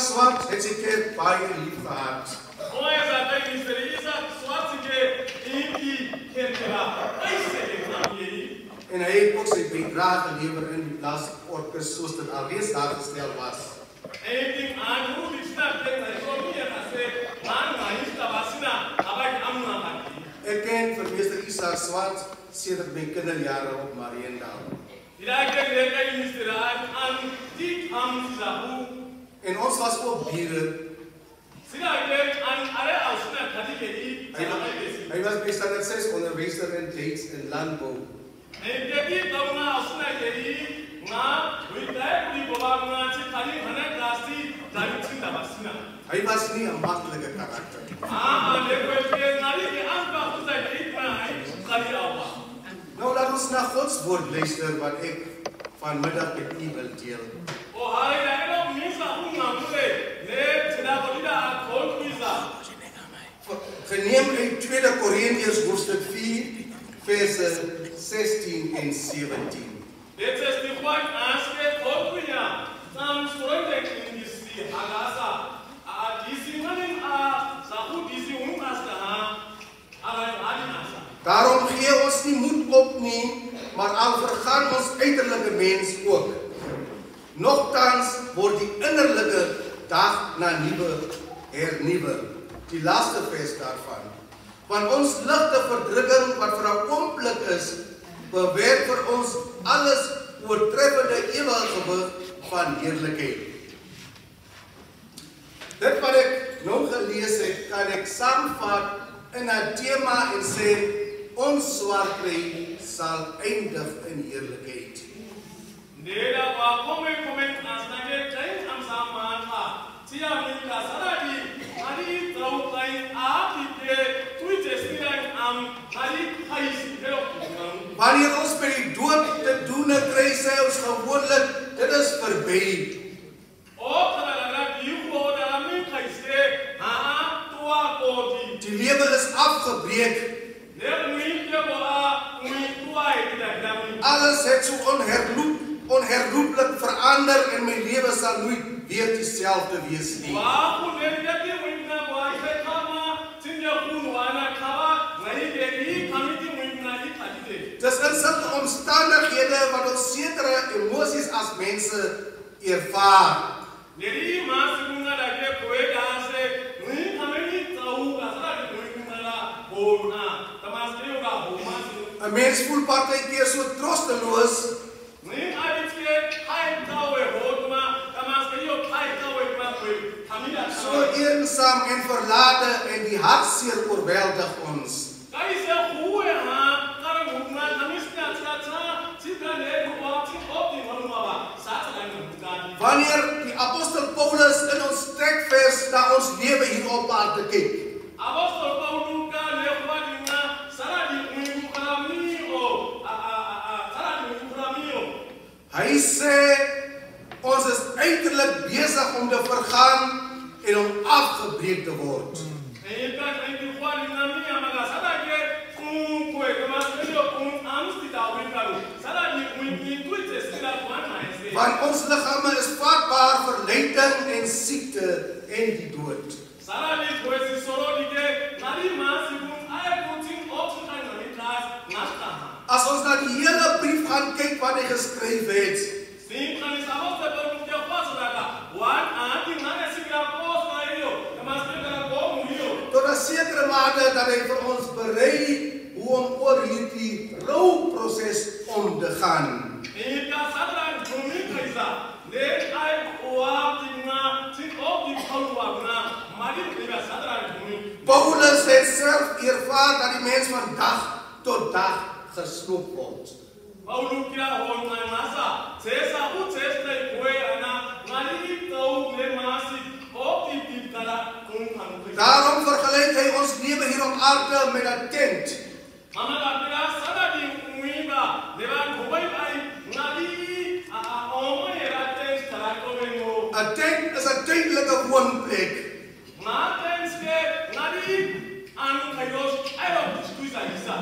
Swart het sy kerk baie lief gehad. En hy het ook sy bydrae gelewer in die blaasorkes soos dit alreeds daar gestel was. Ek ken vir meester Isaac Swart sedert my kinderjare op Mariendal. En ons was ook bure. Hy was by standaard 6 onderwyser in Leeds in landbou. Hy was nie 'n maklike karakter. Nou laat ons na Gods woord luister wat ek vanmiddag met u wil deel. Geneem uit 2 Korintiërs hoofstuk 4 verse 16 en 17. Daarom gee ons nie moed op nie, maar al vergaan ons uiterlike mens ook. Nogtans word die innerlike dag na nuwe hernuwe. Die laaste vers daarvan. Want ons ligte verdrukking wat vir 'n oomblik is, bewerk vir ons alles oortreffende ewige gewig van heerlikheid. Dit wat ek nou gelees het, kan ek saamvat in 'n tema en sê, ons swaarkry sal eindig in heerlikheid. Wanneer ons by die dood te doen kry, sê ons gewoonlik, dit is verby. Die lewe is afgebreek. Alles het so onherroepelik verander en my lewe sal nooit weer dieselfde wees nie. Dis in sulke omstandighede wat ons sekere emosies as mense ervaar. Een mens voel partykeer so trosteloos. So eensaam en verlate en die hartseer oorweldig ons. Wanneer die apostel Paulus in ons trekvers na ons lewe hier op aarde kyk. Hy sê ons is uiterlik besig om te vergaan en om afgebreek te word. Want ons liggame is vatbaar vir lyding en siekte en die dood. As ons na die hele brief gaan kyk wat hy geskryf het, tot 'n sekere mate dat hy vir ons berei hoe om oor hierdie rouproses om te gaan. Paulus het self ervaar dat die mens van dag tot dag gesloop word. Daarom vergelyk hy ons lewe hier op aarde met 'n tent. 'n tent is 'n tydelike woonplek.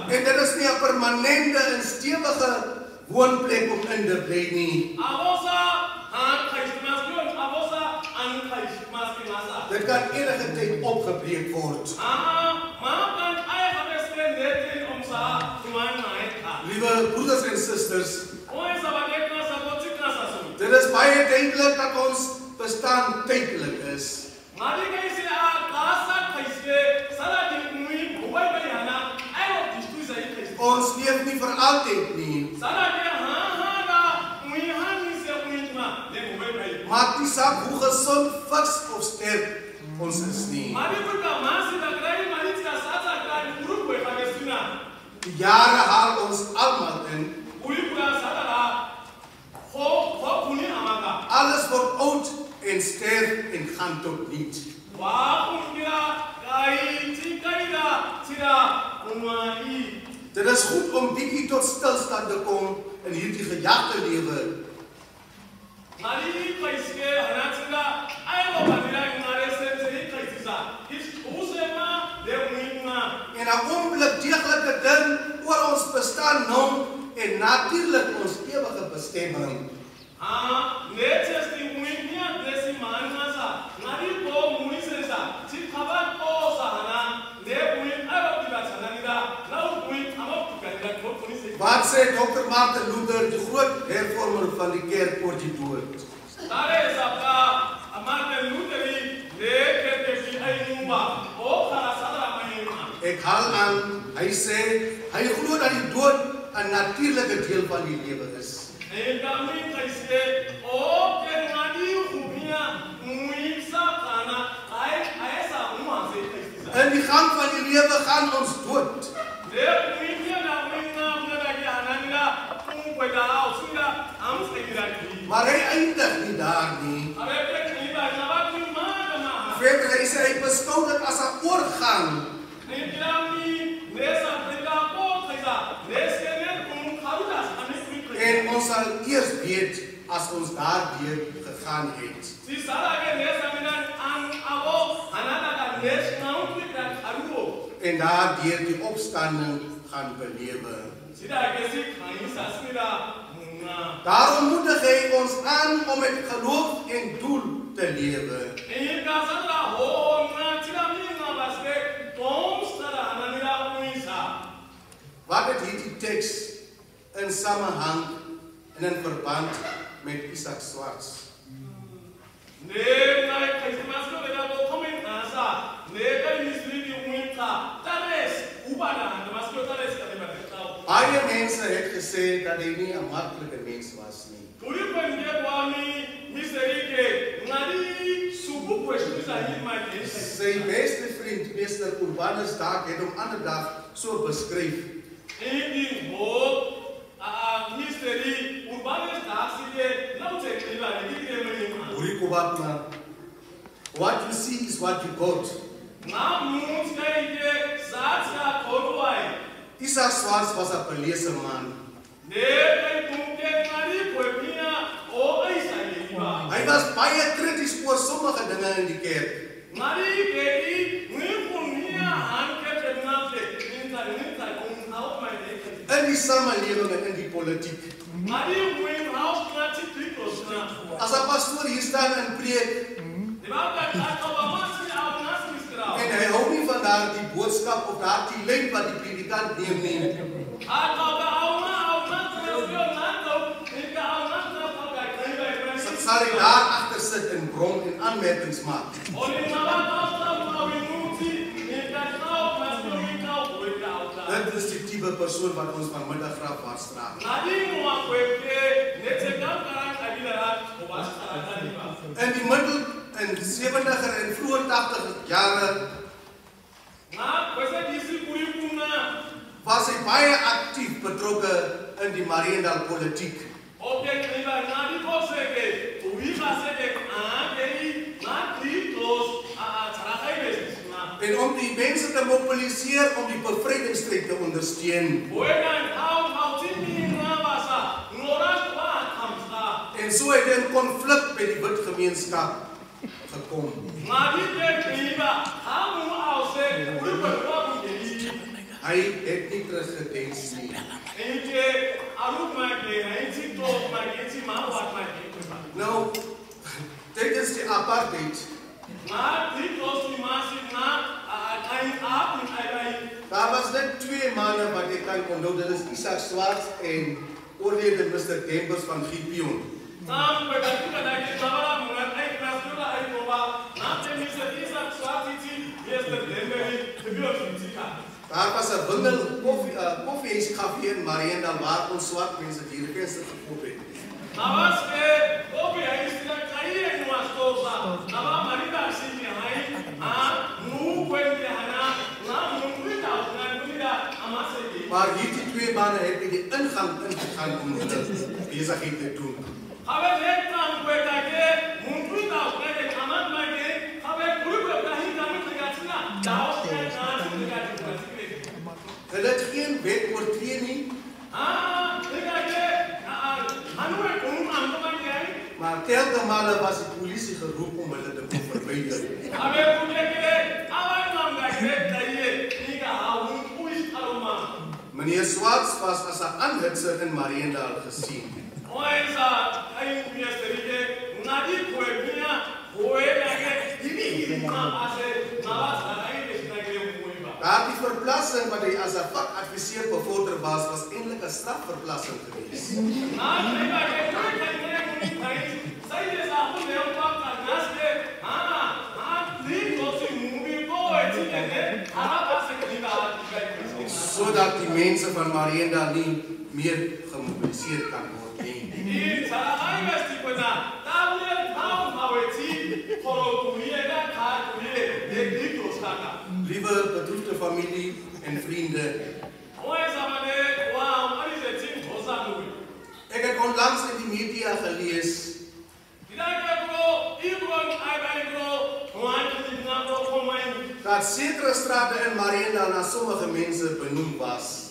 En dit is nie 'n permanente en stewige woonplek om in te bly nie. Dit kan enige tyd opgebreek word. Liewe broeders en susters, dit is baie duidelik dat ons bestaan tydelik is. Ons leef nie vir altyd nie. Maak nie saak hoe gesond, fiks of sterk ons is nie. Die jare haal ons allemaal in. Alles word oud en sterf en gaan tot niet. Dit is goed om bietjie tot stilstand te kom in hierdie gejagte lewe. En 'n oomblik deeglike ding oor ons bestaan nou en natuurlik ons ewige bestemming. Wat sê Dr. Martin Luther, die groot hervormer van die kerk voor die dood? Ek haal aan, hy sê, hy glo dat die dood 'n natuurlike deel van die lewe is. In die gang van die lewe gaan ons dood. Maar hy eindig nie daar nie. Verder hy sê, hy beskou dit as 'n oorgang. En ons sal eers weet as ons daardeur gegaan het. En daardeur die opstanding gaan belewe. Daarom moedig hy ons aan om met geloof en doel te lewe. Wat het hierdie teks in samehang en in verband met Isak Swarts? Baie mense het gesê dat hy nie 'n maklike mens was nie. Sy beste vriend, meester Urbanus Daak, het hom ander dag so beskryf. What you see is what you got. Isak Swarts was 'n belese man. Hy was baie krities oor sommige dinge in die kerk. In die samelewing en in die politiek. As 'n pastoor hier staan en preek, en hy hou nie van daardie boodskap of daardie lyn wat die predikant neem nie. Sal hy daar agter sit en brom en aanmerkings maak. Dit is die tipe persoon wat ons vanmiddag graag waarstraal. In die middel in 70er en vroeë 80er jare was hy baie aktief betrokke in die Mariendal politiek. En om die mense te mobiliseer om die bevrydingsstryd te ondersteun. En so het hy in konflik met die wit gemeenskap gekom. Hy het nie teruggedens nie. Nou, tydens die apartheid Daar was net 2 mannen wat ik kan onthouden. Dat is Isaac Swarts en oorlede Mr. Dembers van Gipion. Daar was een wingel koffiehuiscafé in Mariendal waar ons zwart mensen die venster gekocht hebben. Maar hier die 2 mannen hebben die ingang ingegaan om de bezigheid te doen. Hulle het geen wet oortree nie. Maar telke male was die polisie geroep om hulle te verwyder. Meneer Swarts was as 'n aanhitser in Mariendal gesien. Daardie verplassing wat hy as 'n vakadviseur bevorder was eintlik 'n strafverplassing geweest. Zodat die mensen van Mariendal niet meer gemobiliseerd kan worden. Lieve bedroefde familie en vrienden. Ik heb onlangs in de media gelezen dat zekere straten in Mariendal naar sommige mensen benoemd was.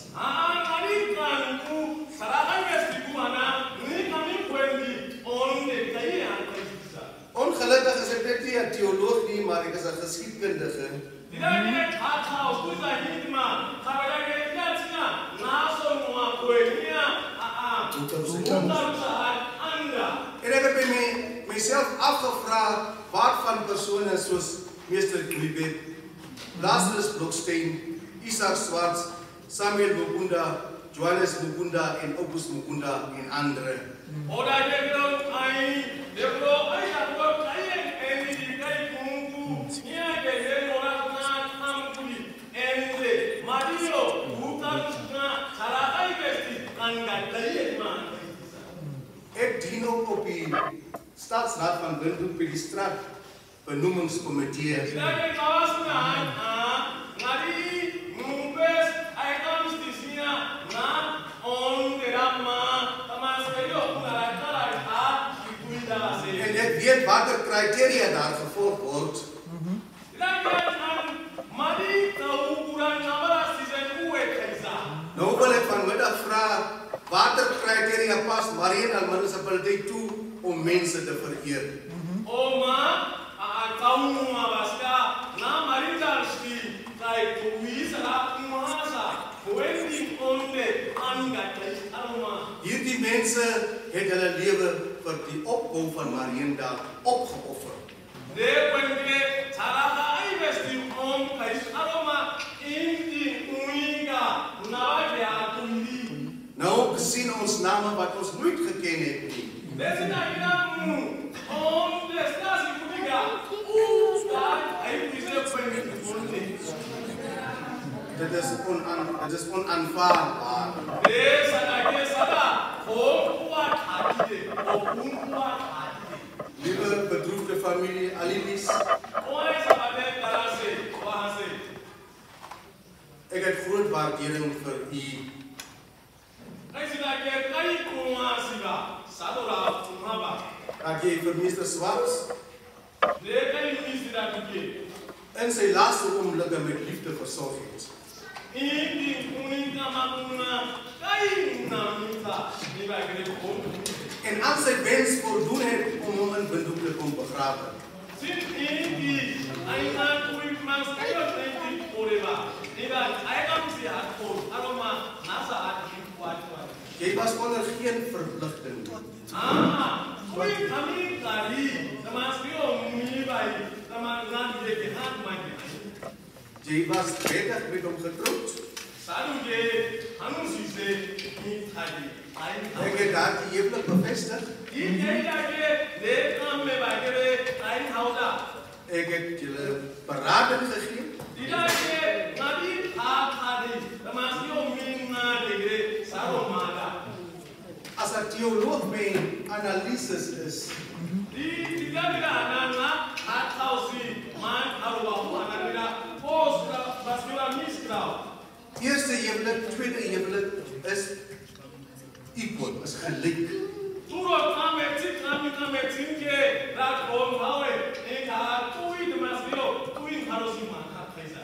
Ongelukkig is ik net niet een theoloog nie, maar ik is een geschiedkundige. En ik heb mezelf afgevraagd wat van personen zoals Meester Kulibet, Lazarus Bloksteen, Isaac Swarts, Samuel Mukunda, Johannes Mukunda en August Mukunda en anderen. Ik dien ook op die Staatsraad van Windhoek bij die straatbenoemingscomité. En ik weet wat de criteria daar gevolgd wordt. Nou wil ik vanmiddag vragen, wat de criteria past Mariendal municipaliteit toe om mensen te vereren. Hierdie mensen hebben hun leven voor die opbouw van Mariendal opgeofferd. Nou, gezien ons namen wat ons nooit gekend heeft. Dit is onaanvaardbaar. Lieve bedroefde familie Alilis, ik heb groot waardering voor u. Dat je voor Meester Swarts in zijn laatste ogenblikken met liefde verzorgd heeft. En aan zijn wens voldoen heeft om hem in Windhoek te komen begraven. Jy was onder geen verpligting. Jy was beter met hom getroud. Ek het daar die huwelik bevestig. Ek het julle berading gegee. As 'n teoloog mijn analyses is. Eerste huwelik, tweede huwelik is equal, is gelijk.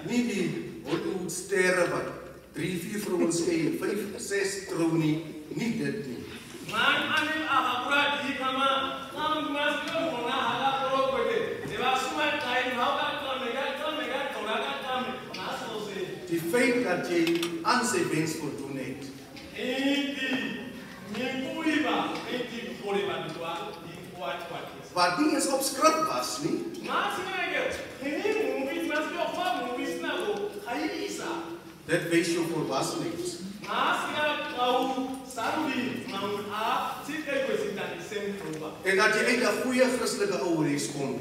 Nie die Hollywood-sterre wat 3, 4 vrouens skei, 5, 6 trou nie dit nie. Die feit dat jy aan sy wens voldoen het. Wat nie eens op skrif was nie. Dit wys jou volwassenheid. En dat jy uit 'n goeie Christelike ouerhuis kom.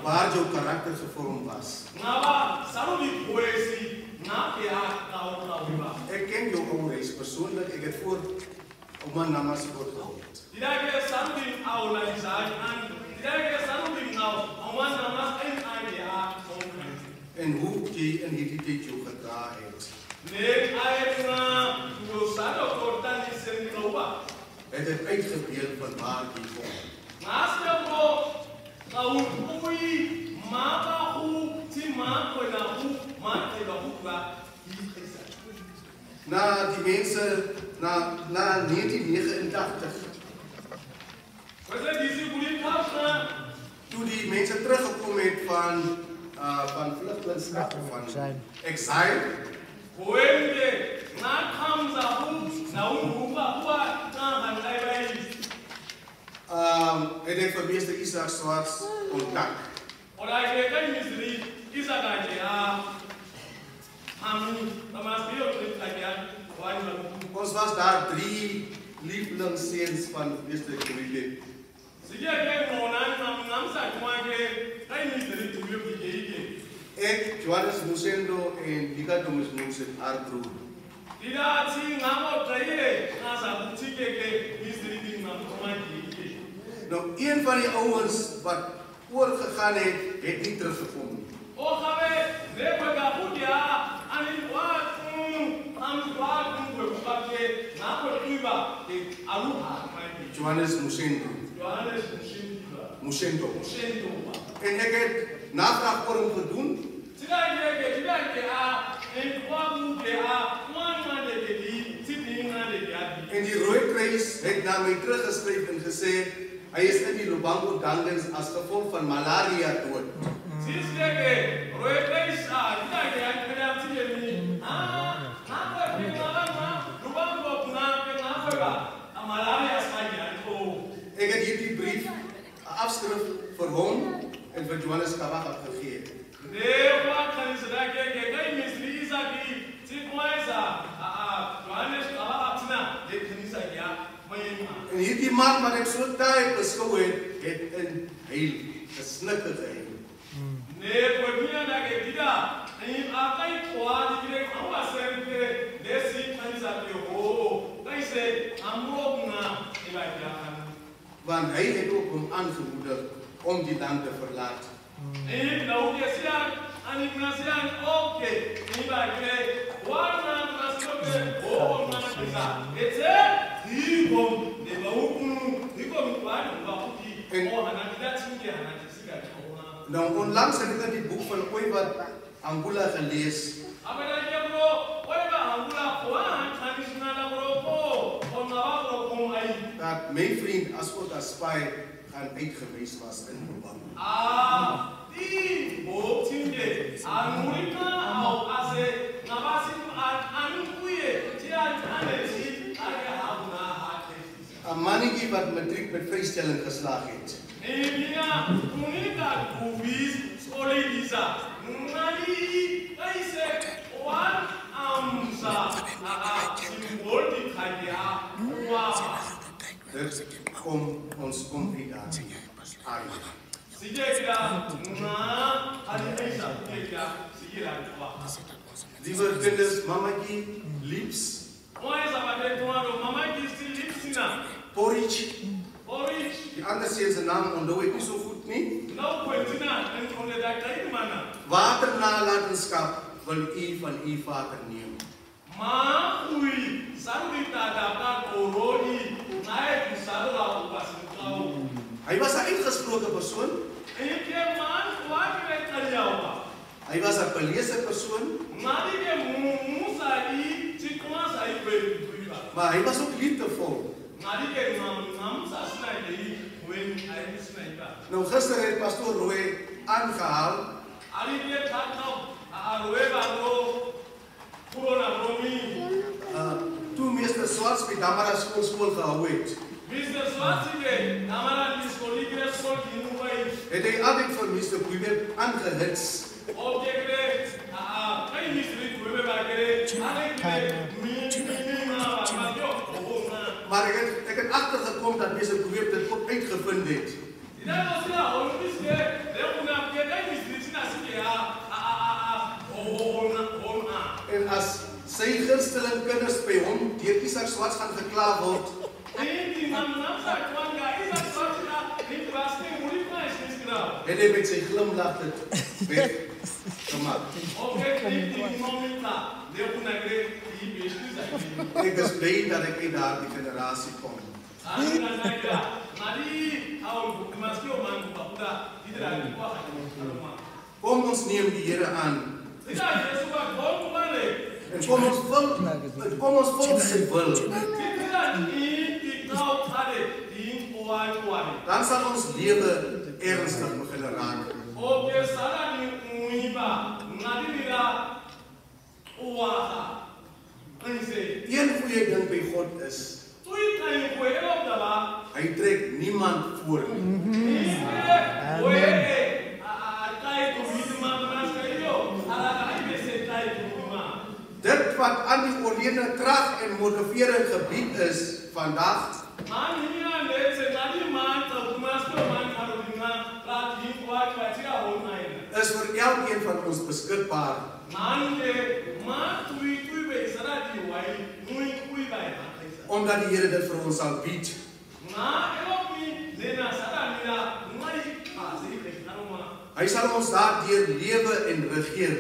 Waar jou karakter gevorm was. Ek ken jou ouerhuis persoonlik, ek het voor Oma Nama se woord gehoor. En hoe jy in hierdie tyd jou gedra het. Het het uitgebeeld van waar jy kom. Na die mense, na 1989, toe die mense teruggekom het van vlugtelingskap, van exile, het ek vir meester Isaac Swarts kontak. Ons was daar 3 lievelingsseuns van meester Kurile. Ek, Johannes Musendo en Lika Thomas Musen, haar broer. Nou, een van die ouens wat oorgegaan het nie teruggekom nie. Johannes Musendo. En ek het navraag oor hom gedoen. En die Rooikruis het na my teruggeskryf en gesê hy is in die Lubango Gardens as gevolg van malaria dood. Ek het hierdie brief, 'n afskrif vir hom en vir Johannes Kabaka gegee. En hierdie man wat ek so taai beskou het in heil, gesnikke geheil. Want hy het ook hom aangemoedig om die land te verlaat. Nou onlangs het ek die boek van Oiwa Angula gelees. Dat my vriend as ook as spy gaan uitgewys was in Lubango. A money wat matriek met vrystelling geslaag het. Dus kom ons kom hier daar. Lieve kinders, mamakie, liefs. Porridge. Die ander sê zijn naam onthou ik niet zo goed nie. Waternalatenskap wil u van u vader neem. Hij was een uitgesproken persoon. Hij was een belezen persoon. Maar hij was ook liefdevol. Nou, gisteren heeft pastoor Roy aangehaald. Toen meester Swarts bij Damara school gehouden heeft. Het hij altijd voor meester Puibe aangehitst. Maar ik heb achtergekomen dat meester Puibe dit ook uitgevonden heeft. En als sy gunsteling kinders by hom deur Isak Swarts gaan geklaar word. En hy met sy glimlach dit weggemaak. Ek is blij dat ek in daardie generasie kom. Kom ons neem die Here aan. En kom ons vol sy wil. Dan sal ons lewe ernstig begin raak. Een goeie ding by God is, hy trek niemand voor nie. Dit wat aan die oorledene krag en motivering gebied is vandag, is vir elkeen van ons beskikbaar. Omdat die Here dit vir ons sal bied. Hy sal ons daardeur lewe en regeer.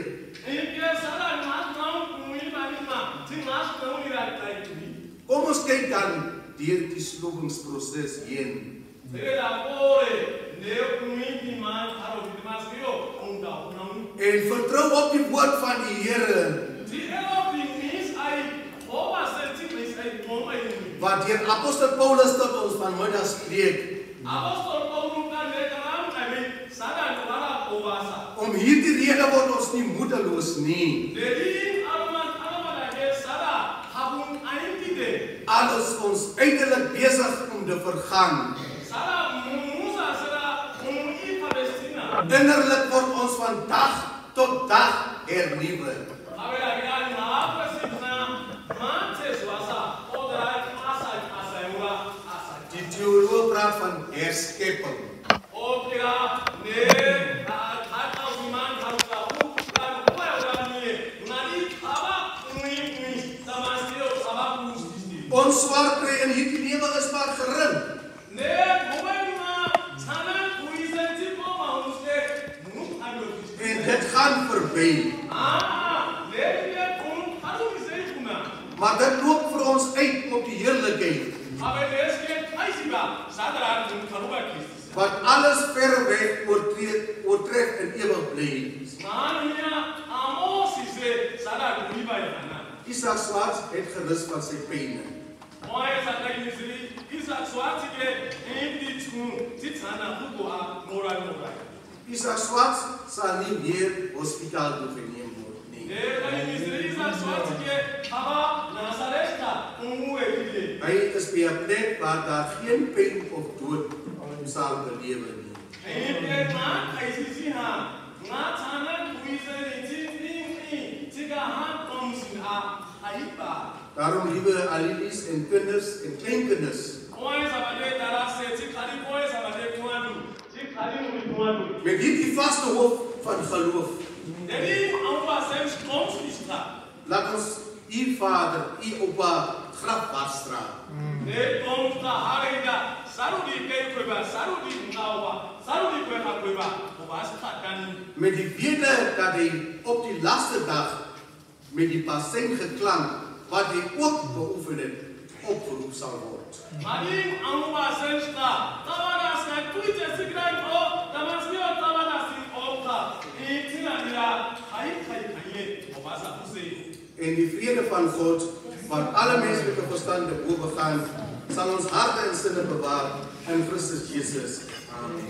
Kom ons kyk dan deur die slowingsproses heen. En vertrou op die woord van die Here. Wat deur apostel Paulus tot ons vanmiddag spreek. Om hierdie rede word ons nie moedeloos nie. Alles ons uitelik besig om te vergaan. Innerlik word ons van dag tot dag hernuwe. Die teoloog praat van herskepping. Ons swaar kry in hierdie lewe is maar gering. En dit gaan verby. Maar dit loop vir ons uit op die heerlikheid. Wat alles ver weg oortref en ewig bly. Isak Swarts het gerus van sy penne. Isak Swarts sal nie weer hospitaal toe geneem word nie. Hy is by 'n plek waar daar geen pyn of dood sal belewe nie. Daarom, liewe Alilis en kinders en kleinkinders, met hierdie vaste hoop van geloof, laat ons u Vader, u Oupa, graf vasdra. Met die wete dat hy op die laaste dag met die passing geklank wat hy ook beoefen het, opgeroep sal word. En die vrede van God, wat alle menselijke verstand te boven gaan, zal ons harte en sinne bewaar in Christus Jezus. Amen.